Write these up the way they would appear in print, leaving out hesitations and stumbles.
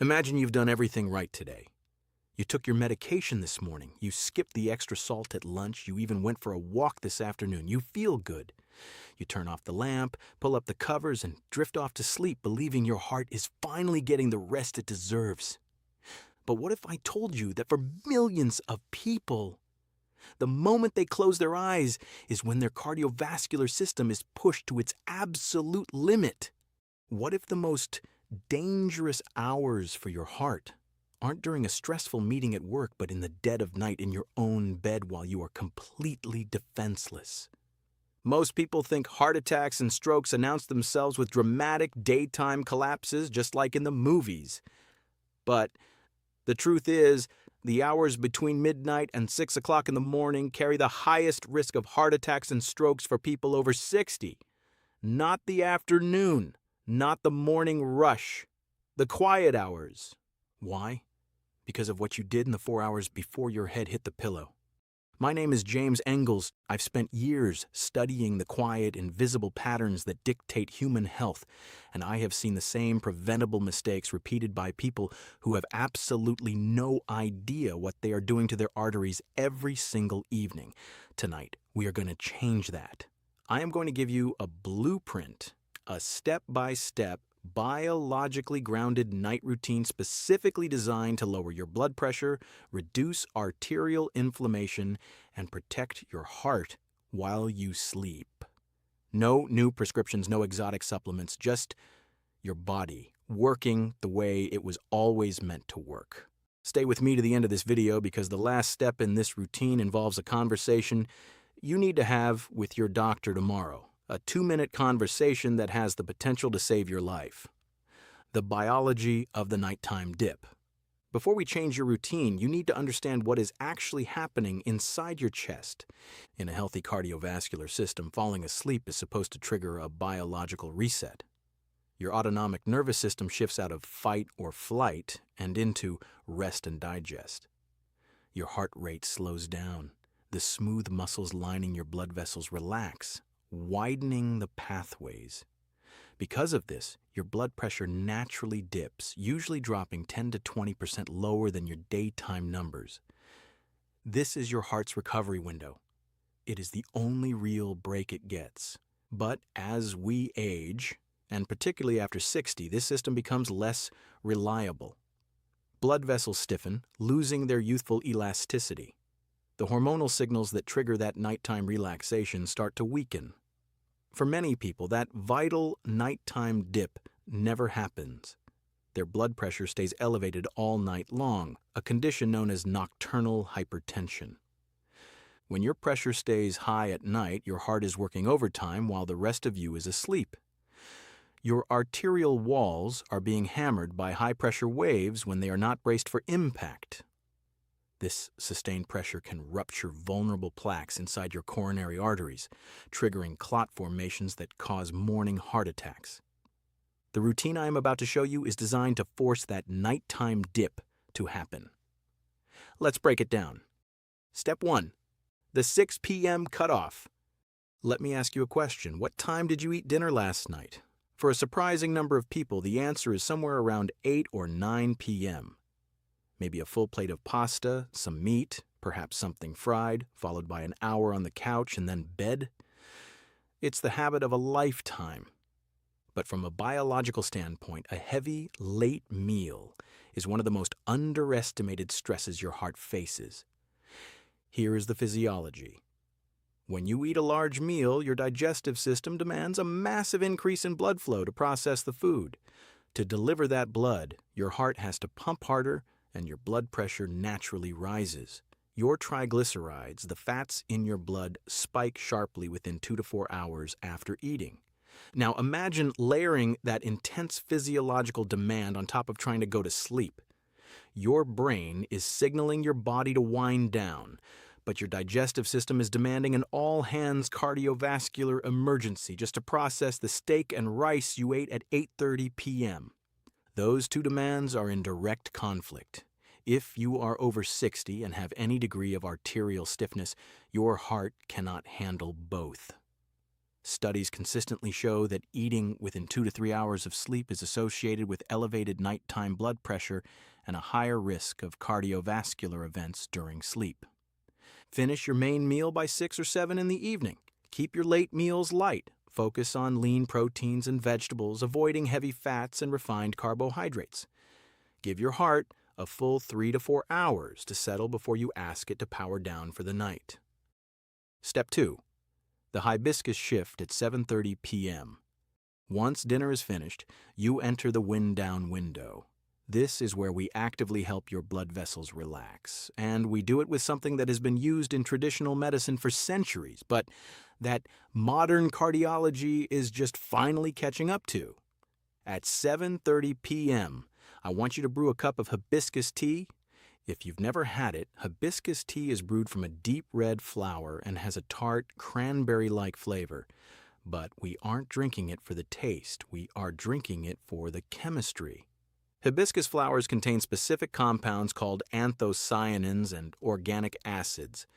Imagine you've done everything right today. You took your medication this morning, you skipped the extra salt at lunch, you even went for a walk this afternoon. You feel good. You turn off the lamp, pull up the covers, and drift off to sleep, believing your heart is finally getting the rest it deserves. But what if I told you that for millions of people, the moment they close their eyes is when their cardiovascular system is pushed to its absolute limit? What if the most dangerous hours for your heart aren't during a stressful meeting at work, but in the dead of night in your own bed while you are completely defenseless? Most people think heart attacks and strokes announce themselves with dramatic daytime collapses, just like in the movies. But the truth is, the hours between midnight and 6 o'clock in the morning carry the highest risk of heart attacks and strokes for people over 60. Not the afternoon, not the morning rush, the quiet hours. Why? Because of what you did in the 4 hours before your head hit the pillow. My name is James Engels. I've spent years studying the quiet, invisible patterns that dictate human health, and I have seen the same preventable mistakes repeated by people who have absolutely no idea what they are doing to their arteries every single evening. Tonight, we are going to change that. I am going to give you a blueprint, a step-by-step, biologically grounded night routine specifically designed to lower your blood pressure, reduce arterial inflammation, and protect your heart while you sleep. No new prescriptions, no exotic supplements, just your body working the way it was always meant to work. Stay with me to the end of this video because the last step in this routine involves a conversation you need to have with your doctor tomorrow. A 2-minute conversation that has the potential to save your life. The biology of the nighttime dip. Before we change your routine, you need to understand what is actually happening inside your chest. In a healthy cardiovascular system, falling asleep is supposed to trigger a biological reset. Your autonomic nervous system shifts out of fight or flight and into rest and digest. Your heart rate slows down. The smooth muscles lining your blood vessels relax, widening the pathways. Because of this, your blood pressure naturally dips, usually dropping 10 to 20% lower than your daytime numbers. This is your heart's recovery window. It is the only real break it gets. But as we age, and particularly after 60, this system becomes less reliable. Blood vessels stiffen, losing their youthful elasticity. The hormonal signals that trigger that nighttime relaxation start to weaken. For many people, that vital nighttime dip never happens. Their blood pressure stays elevated all night long, a condition known as nocturnal hypertension. When your pressure stays high at night, your heart is working overtime while the rest of you is asleep. Your arterial walls are being hammered by high-pressure waves when they are not braced for impact. This sustained pressure can rupture vulnerable plaques inside your coronary arteries, triggering clot formations that cause morning heart attacks. The routine I am about to show you is designed to force that nighttime dip to happen. Let's break it down. Step 1. The 6 p.m. cutoff. Let me ask you a question. What time did you eat dinner last night? For a surprising number of people, the answer is somewhere around 8 or 9 p.m. Maybe a full plate of pasta, some meat, perhaps something fried, followed by an hour on the couch and then bed. It's the habit of a lifetime. But from a biological standpoint, a heavy, late meal is one of the most underestimated stresses your heart faces. Here is the physiology. When you eat a large meal, your digestive system demands a massive increase in blood flow to process the food. To deliver that blood, your heart has to pump harder, and your blood pressure naturally rises. Your triglycerides, the fats in your blood, spike sharply within 2 to 4 hours after eating. Now imagine layering that intense physiological demand on top of trying to go to sleep. Your brain is signaling your body to wind down, but your digestive system is demanding an all-hands cardiovascular emergency just to process the steak and rice you ate at 8:30 p.m. Those two demands are in direct conflict. If you are over 60 and have any degree of arterial stiffness, your heart cannot handle both. Studies consistently show that eating within 2 to 3 hours of sleep is associated with elevated nighttime blood pressure and a higher risk of cardiovascular events during sleep. Finish your main meal by 6 or 7 in the evening. Keep your late meals light. Focus on lean proteins and vegetables, avoiding heavy fats and refined carbohydrates. Give your heart a full 3 to 4 hours to settle before you ask it to power down for the night. Step 2. The hibiscus shift at 7:30 p.m. Once dinner is finished, you enter the wind down window. This is where we actively help your blood vessels relax, and we do it with something that has been used in traditional medicine for centuries, but that modern cardiology is just finally catching up to. At 7:30 p.m., I want you to brew a cup of hibiscus tea. If you've never had it, hibiscus tea is brewed from a deep red flower and has a tart, cranberry-like flavor. But we aren't drinking it for the taste, we are drinking it for the chemistry. Hibiscus flowers contain specific compounds called anthocyanins and organic acids.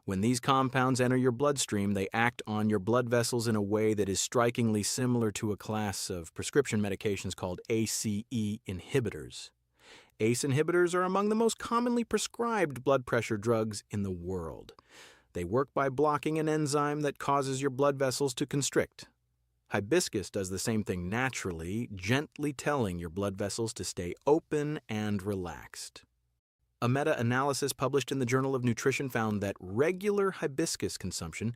When these compounds enter your bloodstream, they act on your blood vessels in a way that is strikingly similar to a class of prescription medications called ACE inhibitors. ACE inhibitors are among the most commonly prescribed blood pressure drugs in the world. They work by blocking an enzyme that causes your blood vessels to constrict. Hibiscus does the same thing naturally, gently telling your blood vessels to stay open and relaxed. A meta-analysis published in the Journal of Nutrition found that regular hibiscus consumption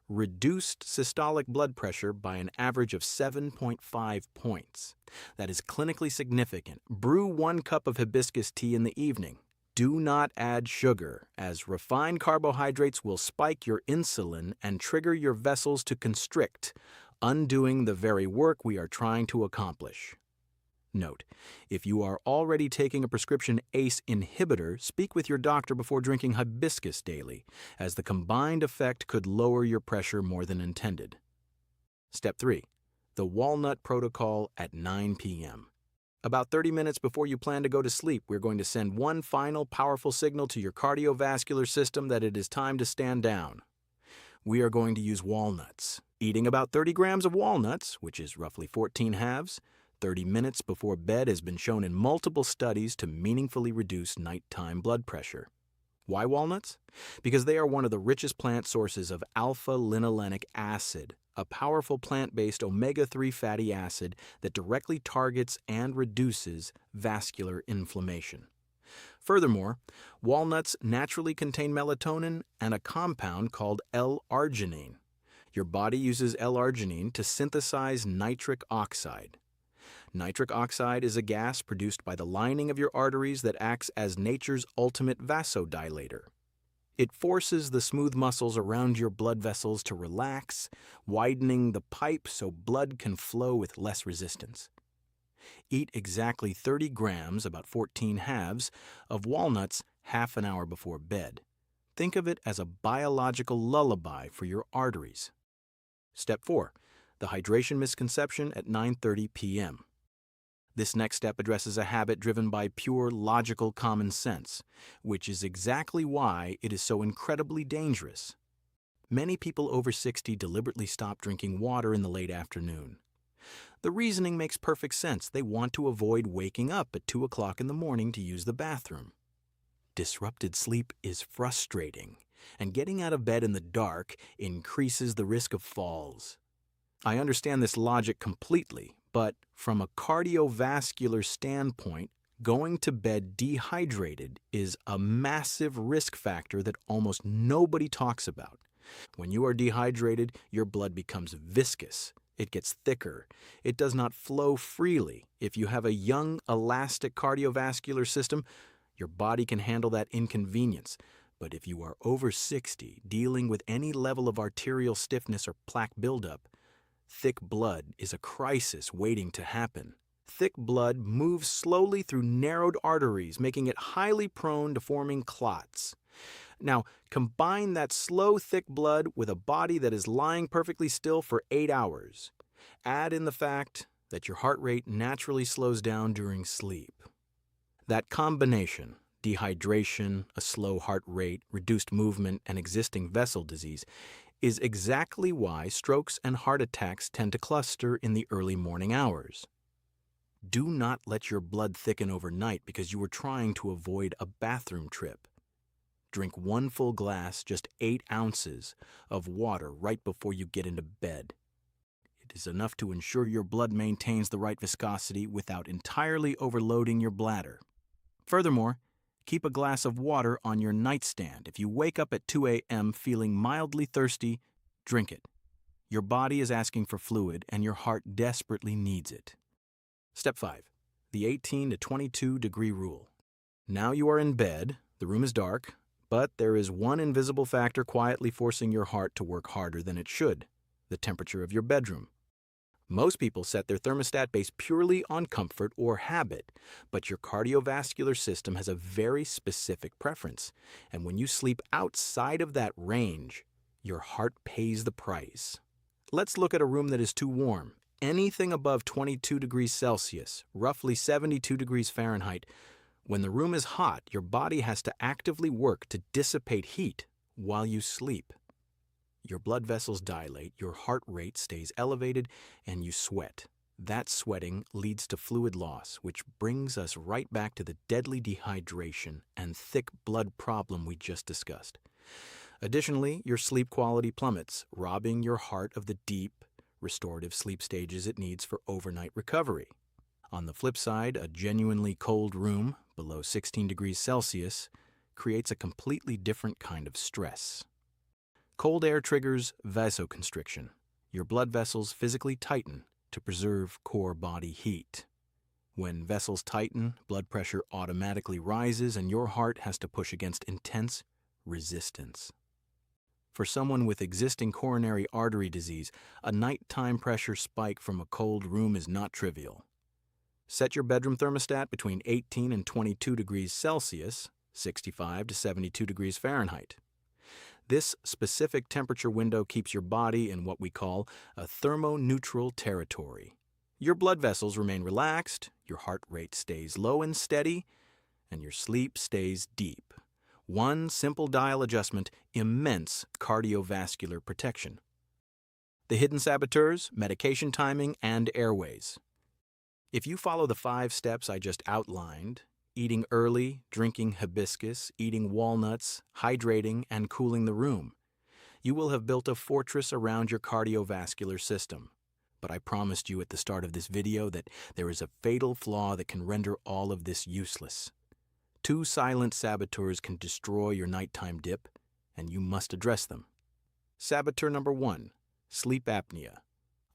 reduced systolic blood pressure by an average of 7.5 points. That is clinically significant. Brew 1 cup of hibiscus tea in the evening. Do not add sugar, as refined carbohydrates will spike your insulin and trigger your vessels to constrict, undoing the very work we are trying to accomplish. Note, if you are already taking a prescription ACE inhibitor, speak with your doctor before drinking hibiscus daily, as the combined effect could lower your pressure more than intended. Step 3. The walnut protocol at 9 p.m. About 30 minutes before you plan to go to sleep, we're going to send one final powerful signal to your cardiovascular system that it is time to stand down. We are going to use walnuts. Eating about 30 grams of walnuts, which is roughly 14 halves, 30 minutes before bed has been shown in multiple studies to meaningfully reduce nighttime blood pressure. Why walnuts? Because they are one of the richest plant sources of alpha-linolenic acid, a powerful plant-based omega-3 fatty acid that directly targets and reduces vascular inflammation. Furthermore, walnuts naturally contain melatonin and a compound called L-arginine. Your body uses L-arginine to synthesize nitric oxide. Nitric oxide is a gas produced by the lining of your arteries that acts as nature's ultimate vasodilator. It forces the smooth muscles around your blood vessels to relax, widening the pipe so blood can flow with less resistance. Eat exactly 30 grams, about 14 halves, of walnuts half an hour before bed. Think of it as a biological lullaby for your arteries. Step 4. The hydration misconception at 9:30 p.m. This next step addresses a habit driven by pure logical common sense, which is exactly why it is so incredibly dangerous. Many people over 60 deliberately stop drinking water in the late afternoon. The reasoning makes perfect sense. They want to avoid waking up at 2 o'clock in the morning to use the bathroom. Disrupted sleep is frustrating, and getting out of bed in the dark increases the risk of falls. I understand this logic completely, but from a cardiovascular standpoint, going to bed dehydrated is a massive risk factor that almost nobody talks about. When you are dehydrated, your blood becomes viscous. It gets thicker. It does not flow freely. If you have a young, elastic cardiovascular system, your body can handle that inconvenience. But if you are over 60, dealing with any level of arterial stiffness or plaque buildup, thick blood is a crisis waiting to happen. Thick blood moves slowly through narrowed arteries, making it highly prone to forming clots. Now, combine that slow, thick blood with a body that is lying perfectly still for 8 hours. Add in the fact that your heart rate naturally slows down during sleep. That combination, dehydration, a slow heart rate, reduced movement, and existing vessel disease, is exactly why strokes and heart attacks tend to cluster in the early morning hours. Do not let your blood thicken overnight because you were trying to avoid a bathroom trip. Drink 1 full glass, just 8 ounces, of water right before you get into bed. It is enough to ensure your blood maintains the right viscosity without entirely overloading your bladder. Furthermore, keep a glass of water on your nightstand. If you wake up at 2 a.m. feeling mildly thirsty, drink it. Your body is asking for fluid and your heart desperately needs it. Step 5. The 18 to 22 degree rule. Now you are in bed, the room is dark, but there is one invisible factor quietly forcing your heart to work harder than it should: the temperature of your bedroom. Most people set their thermostat based purely on comfort or habit, but your cardiovascular system has a very specific preference, and when you sleep outside of that range, your heart pays the price. Let's look at a room that is too warm. Anything above 22 degrees Celsius, roughly 72 degrees Fahrenheit, when the room is hot, your body has to actively work to dissipate heat while you sleep. Your blood vessels dilate, your heart rate stays elevated, and you sweat. That sweating leads to fluid loss, which brings us right back to the deadly dehydration and thick blood problem we just discussed. Additionally, your sleep quality plummets, robbing your heart of the deep, restorative sleep stages it needs for overnight recovery. On the flip side, a genuinely cold room, below 16 degrees Celsius, creates a completely different kind of stress. Cold air triggers vasoconstriction. Your blood vessels physically tighten to preserve core body heat. When vessels tighten, blood pressure automatically rises and your heart has to push against intense resistance. For someone with existing coronary artery disease, a nighttime pressure spike from a cold room is not trivial. Set your bedroom thermostat between 18 and 22 degrees Celsius, 65 to 72 degrees Fahrenheit. This specific temperature window keeps your body in what we call a thermoneutral territory. Your blood vessels remain relaxed, your heart rate stays low and steady, and your sleep stays deep. One simple dial adjustment, immense cardiovascular protection. The hidden saboteurs, medication timing, and airways. If you follow the 5 steps I just outlined, eating early, drinking hibiscus, eating walnuts, hydrating, and cooling the room, you will have built a fortress around your cardiovascular system. But I promised you at the start of this video that there is a fatal flaw that can render all of this useless. 2 silent saboteurs can destroy your nighttime dip, and you must address them. Saboteur number 1, sleep apnea.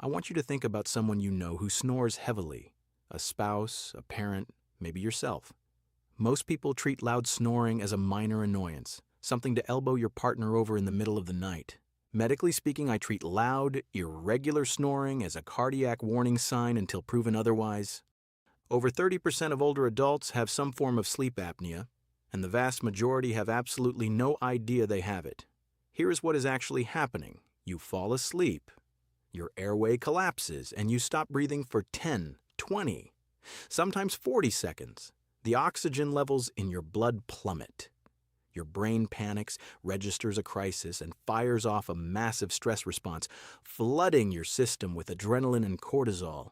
I want you to think about someone you know who snores heavily, a spouse, a parent, maybe yourself. Most people treat loud snoring as a minor annoyance, something to elbow your partner over in the middle of the night. Medically speaking, I treat loud, irregular snoring as a cardiac warning sign until proven otherwise. Over 30% of older adults have some form of sleep apnea, and the vast majority have absolutely no idea they have it. Here is what is actually happening. You fall asleep, your airway collapses, and you stop breathing for 10, 20, sometimes 40 seconds. The oxygen levels in your blood plummet. Your brain panics, registers a crisis, and fires off a massive stress response, flooding your system with adrenaline and cortisol.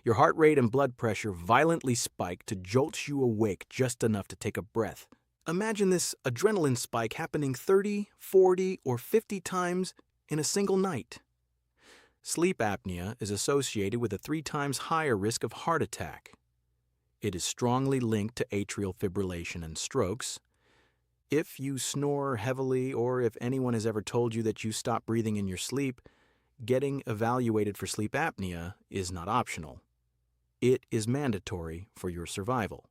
Your heart rate and blood pressure violently spike to jolt you awake just enough to take a breath. Imagine this adrenaline spike happening 30, 40, or 50 times in a single night. Sleep apnea is associated with a 3 times higher risk of heart attack. It is strongly linked to atrial fibrillation and strokes. If you snore heavily, or if anyone has ever told you that you stop breathing in your sleep, getting evaluated for sleep apnea is not optional. It is mandatory for your survival.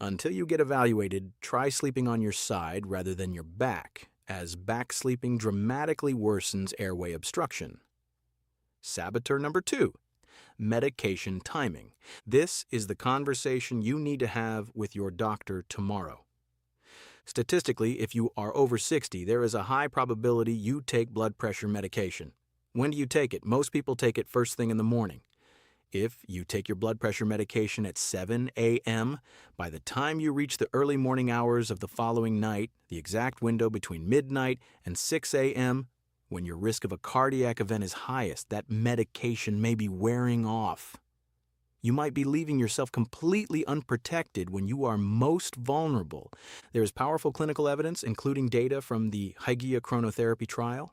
Until you get evaluated, try sleeping on your side rather than your back, as back sleeping dramatically worsens airway obstruction. Saboteur number 2, medication timing. This is the conversation you need to have with your doctor tomorrow. Statistically, if you are over 60, there is a high probability you take blood pressure medication. When do you take it? Most people take it first thing in the morning. If you take your blood pressure medication at 7 a.m., by the time you reach the early morning hours of the following night, the exact window between midnight and 6 a.m., When your risk of a cardiac event is highest, that medication may be wearing off. You might be leaving yourself completely unprotected when you are most vulnerable. There is powerful clinical evidence, including data from the Hygia chronotherapy trial,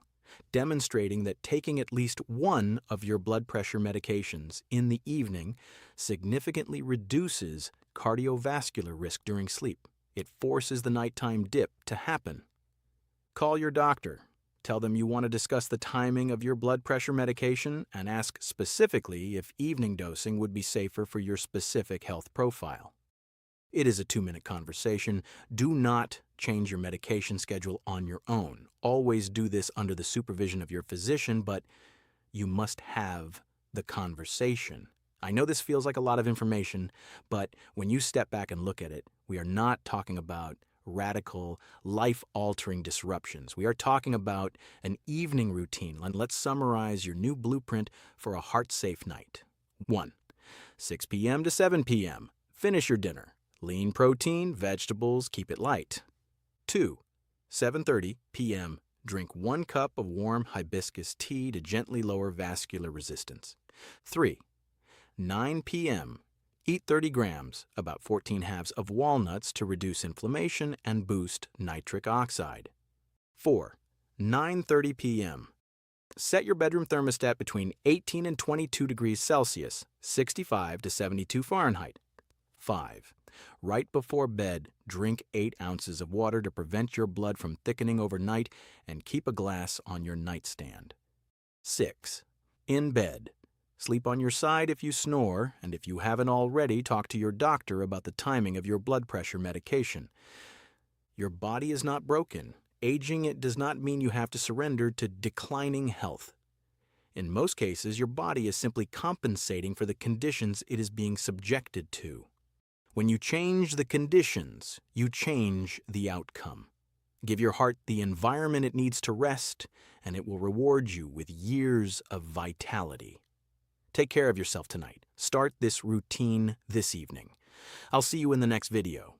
demonstrating that taking at least one of your blood pressure medications in the evening significantly reduces cardiovascular risk during sleep. It forces the nighttime dip to happen. Call your doctor. Tell them you want to discuss the timing of your blood pressure medication and ask specifically if evening dosing would be safer for your specific health profile. It is a 2-minute conversation. Do not change your medication schedule on your own. Always do this under the supervision of your physician, but you must have the conversation. I know this feels like a lot of information, but when you step back and look at it, we are not talking about radical, life-altering disruptions. We are talking about an evening routine. And let's summarize your new blueprint for a heart-safe night. 1. 6 p.m. to 7 p.m. Finish your dinner. Lean protein, vegetables, keep it light. 2. 7:30 p.m. Drink 1 cup of warm hibiscus tea to gently lower vascular resistance. 3. 9 p.m. Eat 30 grams, about 14 halves of walnuts to reduce inflammation and boost nitric oxide. 4. 9:30 p.m. Set your bedroom thermostat between 18 and 22 degrees Celsius, 65 to 72 Fahrenheit. 5. Right before bed, drink 8 ounces of water to prevent your blood from thickening overnight and keep a glass on your nightstand. 6. In bed. Sleep on your side if you snore, and if you haven't already, talk to your doctor about the timing of your blood pressure medication. Your body is not broken. Aging it does not mean you have to surrender to declining health. In most cases, your body is simply compensating for the conditions it is being subjected to. When you change the conditions, you change the outcome. Give your heart the environment it needs to rest, and it will reward you with years of vitality. Take care of yourself tonight. Start this routine this evening. I'll see you in the next video.